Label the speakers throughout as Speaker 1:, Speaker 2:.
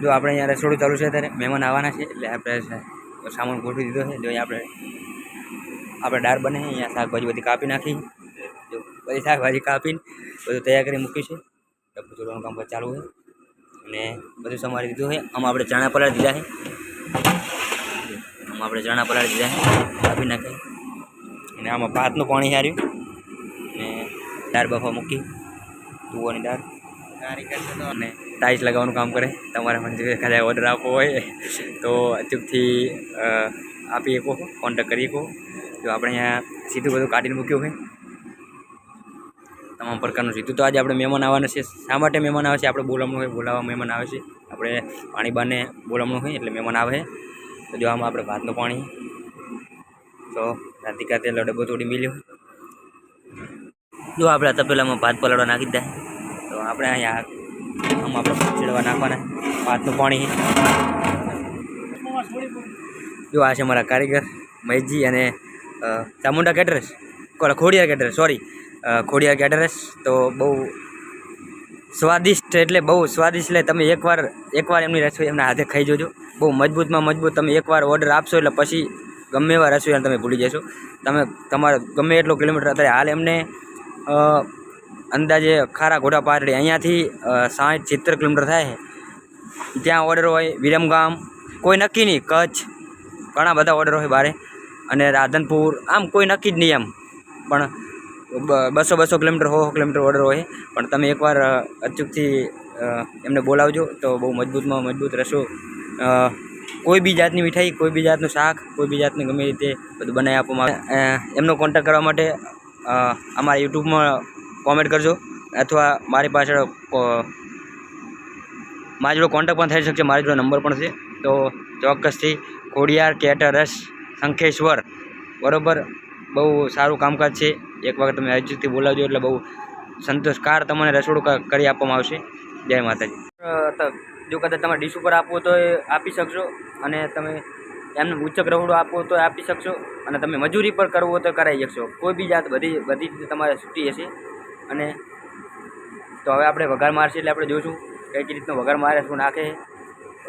Speaker 1: જો આપણે અહીંયા રસોડું ચાલુ છે અત્યારે મહેમાન આવવાના છે એટલે આપણે સામાન ગોઠવી દીધો છે. જો અહીંયા આપણે દાળ બને અહીંયા શાકભાજી બધી કાપી નાખી. જો બધી શાકભાજી કાપીને બધું તૈયાર કરી મૂક્યું છે. બધું કામ ચાલુ છે અને બધું સમારી દીધું છે. આમાં આપણે ચણા પલાળી દીધા છે. કાપી નાખી અને આમાં ભાતનું પાણી હાર્યું અને દાળ બફા મૂકી તુવાની દાળ અને ટાઈલ્સ લગાવવાનું કામ કરે. તમારે મને જો કદાચ ઓર્ડર આપવો હોય તો અચૂકથી આપી શકો, કોન્ટેક્ટ કરી શકો. જો આપણે અહીંયા સીધું બધું કાઢીને મૂક્યું છે તમામ પ્રકારનું સીધું. તો આજે આપણે મહેમાન આવવાના છે. શા માટે મહેમાન આવે છે આપણે બોલાવવાનું હોય, બોલાવવા મહેમાન આવે છે. આપણે પાણી બાને બોલાવવાનું હોય એટલે મહેમાન આવે. તો જો આમાં આપણે ભાતનું પાણી તો રાધિકા તેલ ડબ્બો થોડી મિલ્યું. જો આપણે તપેલામાં ભાત પલાળવા નાખી દે તો આપણે અહીંયા આમાં આપણે ચડવા નાખવાના ભાતનું પાણી. જો આ છે મારા કારીગર મહેશજી અને Chamunda caterers, Khodiyar caterers, sorry Khodiyar caterers. તો બહુ સ્વાદિષ્ટ એટલે તમે એકવાર એમની રસોઈ એમના હાથે ખાઈ જોજો. બહુ મજબૂતમાં મજબૂત. તમે એકવાર ઓર્ડર આપશો એટલે પછી ગમે એવા રસોઈયા તમે ભૂલી જશો. તમે તમારો ગમે એટલો કિલોમીટર અત્યારે હાલ એમને અંદાજે ખારા ઘોડા પાટડી અહીંયાથી 60-70 કિલોમીટર થાય. ત્યાં ઓર્ડર હોય વિરમગામ, કોઈ નક્કી નહીં, કચ્છ, ઘણા બધા ઓર્ડર હોય બારે, અને રાધનપુર, આમ કોઈ નક્કી જ નહીં એમ. પણ 200 કિલોમીટર 100 કિલોમીટર ઓર્ડર હોય. પણ તમે એકવાર અચૂકથી એમને બોલાવજો તો બહુ મજબૂતમાં મજબૂત રસો, કોઈ બી જાતની મીઠાઈ, કોઈ બી જાતનું શાક, કોઈ બી જાતની ગમે રીતે બધું બનાવી આપવામાં આવે. એમનો કોન્ટેક્ટ કરવા માટે અમારા યુટ્યુબમાં કોમેન્ટ કરજો અથવા મારી પાછળ મારી જોડે કોન્ટેક્ટ પણ થઈ શકશે. મારી જોડે નંબર પણ છે. તો ચોક્કસથી ખોડિયાર કેટરર્સ શંખેશ્વર, બરાબર, બહુ સારું કામકાજ છે. એક વખત તમે અચૂકથી બોલાવજો એટલે બહુ સંતોષકાર તમને રસોડું કરી આપવામાં આવશે. જય માતાજી. જો કદાચ તમારે ડીશ ઉપર આપવું તો આપી શકશો, અને તમે એમને ઉચ્ચક રસોડું આપવું તો આપી શકશો, અને તમે મજૂરી પર કરવું હોય તો કરાવી શકશો. કોઈ બી જાત બધી રીતે તમારે છૂટી હશે. અને તો હવે આપણે વઘાર મારશે એટલે આપણે જોઈશું કઈ રીતનો વઘાર મારે, શું નાખે.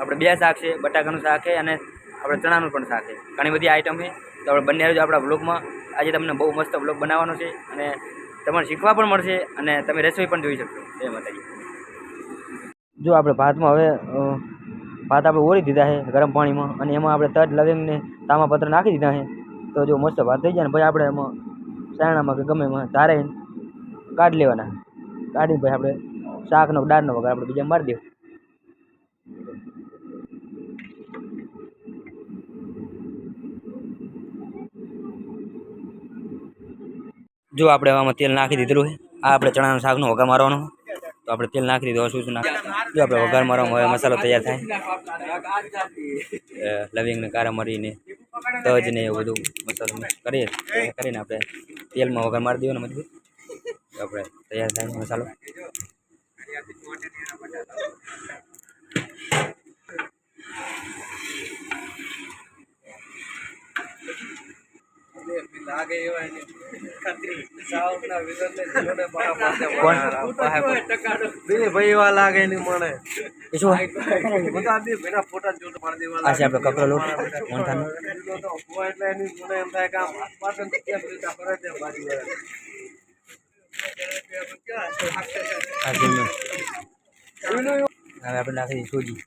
Speaker 1: આપણે 2 શાક છે, બટાકાનું શાક છે અને આપણે ચણાનું પણ શાક છે. ઘણી બધી આઈટમ છે. તો આપણે બંને આવજો આપણા બ્લોગમાં. આજે તમને બહુ મસ્ત બ્લોગ બનાવવાનો છે અને તમારે શીખવા પણ મળશે અને તમે રસોઈ પણ જોઈ શકશો. જય માતાજી. જો આપણે ભાતમાં હવે ભાત આપણે ઓળી દીધા છે ગરમ પાણીમાં, અને એમાં આપણે તજ, લવિંગ ને તામાપત્ર નાખી દીધા છે. તો જો મસ્ત ભાત થઈ જાય ને પછી આપણે એમાં સાયણામાં કે ગમે એમાં ધારે કાઢી લેવાના. કાઢીને પછી આપણે શાકનો દાળનો વઘાર આપણે બીજા મારી દઈએ. જો આપણે આમાં તેલ નાખી દીધેલું છે. આ આપણે ચણાનું શાકનો વઘાર મારવાનો. તો આપણે તેલ નાખી દીધું. શું નાખ, જો આપણે વઘાર મારવામાં હવે મસાલો તૈયાર થાય. લવિંગ ને કારા મરીને તજ ને એવું બધું મસાલો મિક્સ કરીને આપણે તેલમાં વઘાર મારી દેવાનો મજબૂત. આપણે તૈયાર થાય મસાલો. કપડો લોટ હવે આપણે નાખી સૂજી.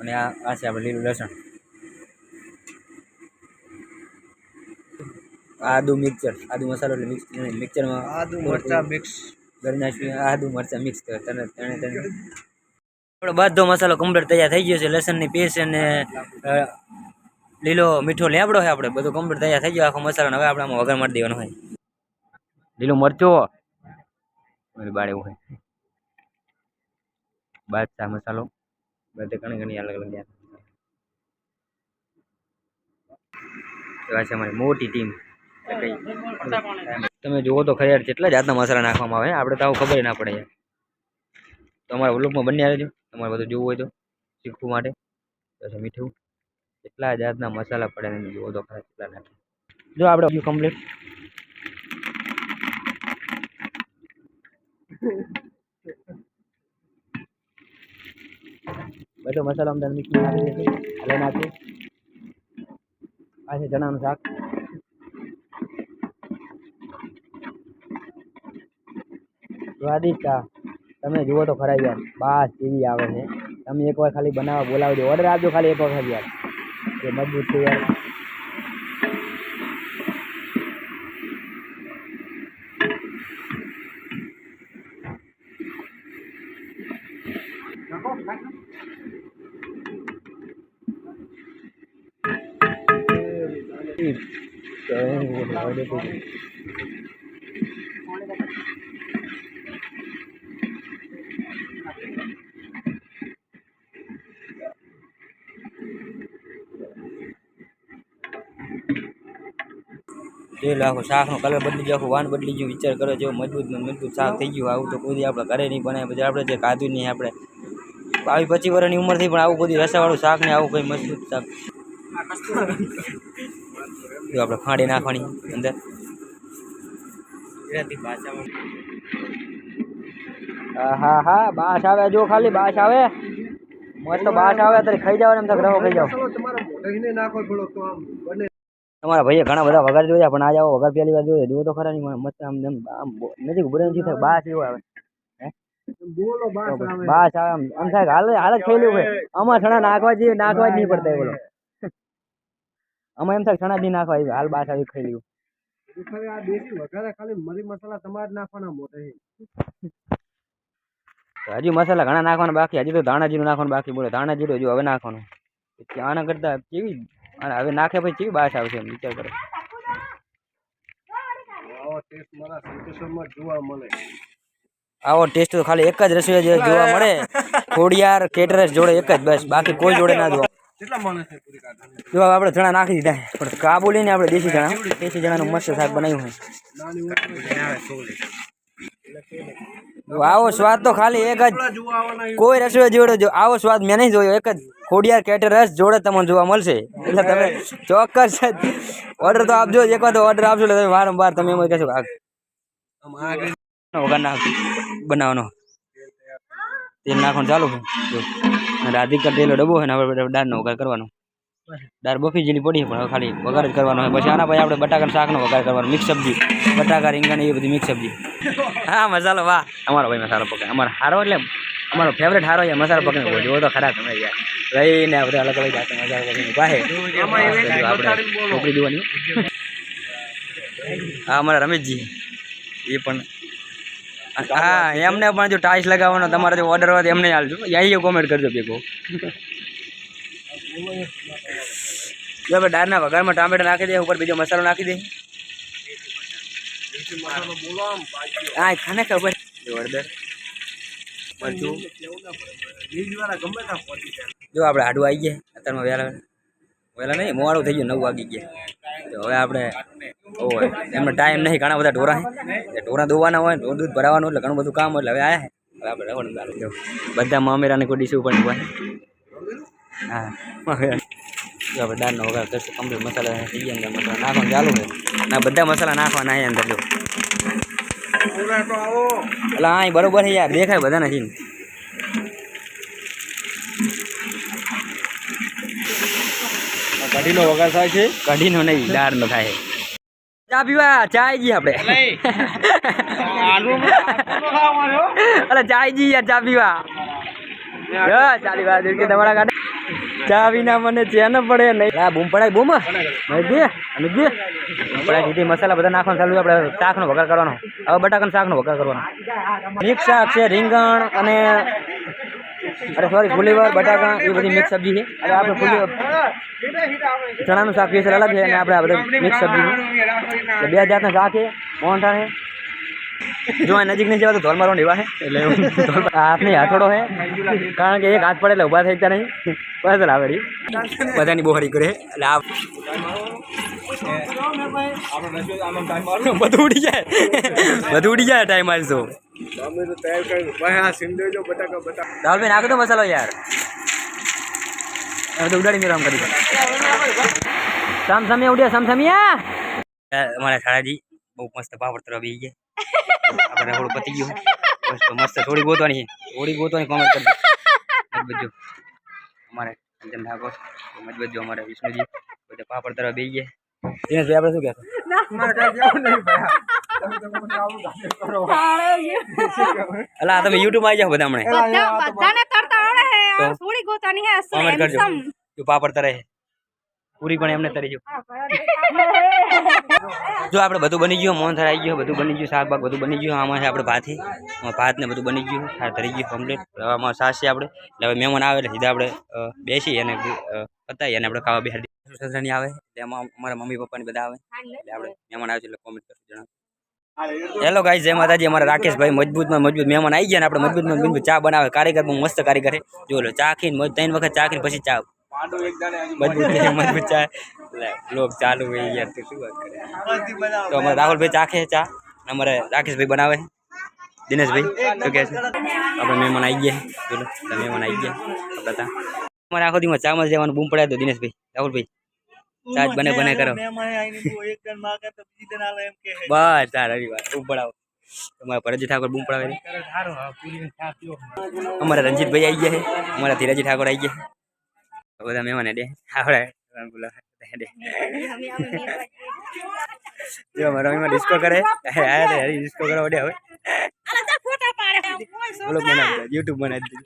Speaker 1: અને આ છે આપણે લીલું લસણ, આદુ મિક્સર, આદુ મસાલો એટલે મિક્સરમાં આદુ મરચા મિક્સ કરી નાખ્યું. આદુ મરચા મિક્સ કરે આપણે બધો મસાલો કમ્પ્લીટ તૈયાર થઈ ગયો છે. લસણની પેસ્ટ અને લીલો મીઠો લેબડો છે. આપણે બધું કમ્પ્લીટ તૈયાર થઈ ગયો આખો મસાલો. હવે આપણે આમાં વઘાર મારી દેવાનો હોય. લીલું મરચું બાળે હોય, બાદશાહ મસાલો, બધે ઘણી અલગ અલગ છે. અમારી મોટી ટીમ. તમે જુઓ તો ખરી કેટલા જાતના મસાલા નાખવામાં આવે. આપણે તો આવું ખબર ના પડે. તમારા વ્લોગમાં બની આવજો. તમારે બધું જોવું હોય તો શીખવું માટે. પછી મીઠું, કેટલા જાતના મસાલા પડે જુઓ તો ખરા કેટલા નાખે. જો આપણે કમ્પ્લીટ બધો મસાલો અંદર મિક્સ નાખી દઈશું. હલાવી નાખીએ. આ છે ચણાનું શાક. સ્વાદિષ્ટ. તમે જુઓ તો ખરા યાર, બાસ એવી આવે છે. તમે એકવાર ખાલી બનાવવા બોલાવજો, ઓર્ડર આપજો ખાલી એક વખત યાર. એ મજબૂત છે યાર. તેલ આખું શાકનો કલર બદલી ગયો, આખું વાન બદલી ગયું. વિચાર કરો, જેવું મજબૂત શાક થઈ ગયું. આવું તો કોઈ આપણે ઘરે નહીં બનાવે. પછી આપણે જે ખાધું નહીં, આપણે 22-25 વર્ષની ઉંમર થઈ, પણ આવું બધું રસાવાળું શાક ને આવું કોઈ મજબૂત શાક. જો આપણે ખાંડી નાખવાની અંદર. હા હા, બાસ આવે. જો ખાલી બાસ આવે, મસ્ત બાસ આવે. અત્યારે ખાઈ જાવ ને, એમ રવો ખાઈ જાવ. તમારા ભાઈએ ઘણા બધા વઘાર જોયા, પણ આજે આવો વઘાર પહેલી વાર જોયો. જુઓ તો ખરા નહીં, મસ્ત આમ નજીક ઉભરે નથી થાય. બાસ એવો આવે. બાસ આવે આમ થાય હાલ જ ખાઈ લેવું હોય. આમાં છણા નાખવા જ નહીં પડતા. બોલો, આમાં એમ થાય છણા જ નહીં નાખવા. હાલ બાસ આવી ખાઈ લેવું. હજી મસાલા ઘણા નાખવાના બાકી. હજી તો ધાણા જીરું નાખવાનું બાકી. બોલો, ધાણા જીરું હજુ હવે નાખવાનું. આના કરતા કેવી હવે નાખે પછી કેવી બાસ આવશે એમ વિચાર કરો. આવો ટેસ્ટ તો ખાલી એક જ રસોઈ જોવા મળે. ખોડિયાર કેટરર્સ જોડે એક જ, બસ. બાકી કોઈ જોડે ના જોવા. જો આપણે ચણા નાખી દીધા, પણ કાબુલી ને આપણે દેશી ચણાનું મસ્ત શાક બનાવ્યું હોય. આવો સ્વાદ તો ખાલી એક જ, કોઈ રસોઈ જોડે આવો સ્વાદ મેં નહીં જોયો. એક જ ખોડિયાર કેટરર્સ જોડે તમને જોવા મળશે. એટલે તમે ચોક્કસ ઓર્ડર તો આપજો. એક વાર તો ઓર્ડર આપજો એટલે તમે વારંવાર તમે એમ કહેશો વઘાર નાખ બનાવવાનો. તેલ નાખવાનું ચાલુ છે. રાધિકા તેલો ડબ્બો હોય ને, હવે દાળનો વઘાર કરવાનો. દાળ બફી જેલી પડી, પણ હવે ખાલી વઘાર જ કરવાનો હોય. પછી આના પછી આપણે બટાકાના શાકનો વઘાર કરવાનો. મિક્સ સબ્જી, બટાકા, રીંગણ એ બધી મિક્સ સબ્જી. હા, મસાલો વાહ. અમારો ભાઈ મસાલો પકડે. અમારો હારો એટલે અમારો ફેવરેટ હારો યાર, મસાલો પકડીને જોવો તો ખરા તમે યાર. રહીને આપણે અલગ અલગ જાતે મસાલો પકડીને વાહે આપણે છોકરી જોવાની. હા, અમારા રમેશજી એ પણ. હા, એમને પણ જો ટાઈસ લગાવવાનો તમારે જો ઓર્ડર હોય તો એમને હાલજો. અહીં કોમેન્ટ કરજો ભેગો. જો આપણે દાળના વઘારમાં ટામેટા નાખી દઈએ, ઉપર બીજો મસાલો નાખી દઈએ. હા, ખાને ખબર. હળદર, મરચું. જો આપણે હાડું આવી ગયા. અત્યારમાં વહેલા નહીં, મોડું થઈ ગયું, 9 વાગી ગયા. તો હવે આપણે એમનો ટાઈમ નહીં. ઘણા બધા ઢોરા ઢોરા દોવાના હોય, દૂધ ભરાવાનું, એટલે ઘણું બધું કામ હોય. એટલે હવે આયા હવે આપણે રવાનું ચાલુ. બધા મામેરાને કોઈ ડીશ ઉપર હોય. હા, આપણે દાળનો વઘાર કરશું. કમ્પ્લીટ મસાલા થઈ ગયા, અંદર મસાલા નાખવાનું ચાલુ છે. ના, બધા મસાલા નાખવાના અહીંયા અંદર. જો એટલે હા, બરોબર છે યાર, દેખાય બધા નથી. કઢીનો વઘાર થાય છે. કઢીનો નહીં, દાળનો થાય. ચા પીવા ચા આવી જઈએ આપણે. અરે ચા આવી જઈએ યાર, ચા પીવા. ચાલી વાત કે તમારા કાઢે ચા વિના મને ચેન પડે નહીં. બૂમ પડાય, બૂમ પડાય દીધી. મસાલા બધા નાખવાનું ચાલુ. આપણે શાકનો વઘાર કરવાનો. હવે બટાકાના શાકનો વઘાર કરવાનો. મિક્સ શાક છે, રીંગણ અને ફુલીવર, બટાકા એ બધી મિક્સ સબ્જી છે. અને આપણે ચણાનું શાક સ્પેશિયલ અલગ છે, અને આપણે આ બધું મિક્સ સબ્જી છે. 2 જાતના શાક છે. મોહનથાળ છે. જો નજીક નહીં જવા તો ધોલ મારવાનો એવા છે. એટલે હાથની હાથોડો છે, કારણ કે એક હાથ પડે એટલે ઊભા થઈ જતા નહીં. બસ આવડી બધાની બોહરી કરે. એટલે આ બધું ઉડી જાય, બધું ઉડી જાય ટાઈમ મારશો. રાહુલભાઈ નાખો તો મસાલો યાર. ઉડાડી મેળો આમ કરી. સામસામિયા ઉડ્યા, સામસામિયા. અમારા શાળાજી બહુ મસ્ત પાપડ તરફ બી ગયા આપણે થોડું પતી ગયું બસ તો મસ્ત થોડી ગોતવાની કોમેન્ટ કરજો મજબૂત અમારે અંજન ઠાકોર મજબૂત અમારે વિષ્ણુજી બધે પાપડ તરફ બી ગયા દિનેશભાઈ આપણે શું કહેશો અલા તમે યુટ્યુબ માં આવી જાઓ બધા હમણાં કોમેન્ટ કરજો જો પાપડ તરે પૂરી પણ એમને તરી જો આપણે બધું બની ગયું મોહન થરાઈ ગયો બધું બની ગયું શાકભાગ બધું બની ગયું આમાં છે આપણે ભાત ને બધું બની ગયું તરી ગયું કમ્પ્લીટ આમાં સાસ છે આપણે એટલે હવે મહેમાન આવે એટલે સીધા આપણે બેસી અને પતાવી અને આપણે ખાવા બેસાડી સસરાની આવે એમાં અમારા મમ્મી પપ્પાની બધા આવે એટલે આપણે મહેમાન આવે છે એટલે કોમેન્ટ કરજો જણાવો હેલો ગાઈસ જય માતાજી અમારા રાકેશભાઈ મજબૂતમાં મજબૂત મહેમાન આવી ગયા ને આપણે મજબૂતમાં મજબૂત ચા બનાવે કારીગર બહુ મસ્ત કારીગર છે જો લો ચા ખીને 3 વખત ચા ખીને પછી ચા મજબૂત ચા લોક ચાલુ હોય યાર તું શું વાત કરે તો અમારા રાહુલભાઈ ચાખે ચા અમારે રાકેશભાઈ બનાવે દિનેશભાઈ શું કહે છે આપણે મહેમાન આવી ગયા બોલો મહેમાન આવી ગયા આપણે ત્યાં અમારે આખો દીમાં ચામાં જવાનું બૂમ પડાય તો દિનેશભાઈ રાહુલભાઈ ચા બને કરો બસ ચાર રવિવાર બૂમ પડાવો તમારા પરજી ઠાકોર બૂમ પડાવે અમારા રંજીતભાઈ આવી ગયા છે અમારા ધીરાજી ઠાકોર આવી ગયા બધા મહેમાન દે આપણે જો અમારા રમીમાં ડિસ્કો કરે આયા ડિસ્કો કરવા દે હવે બોલો યુટ્યુબ બનાવી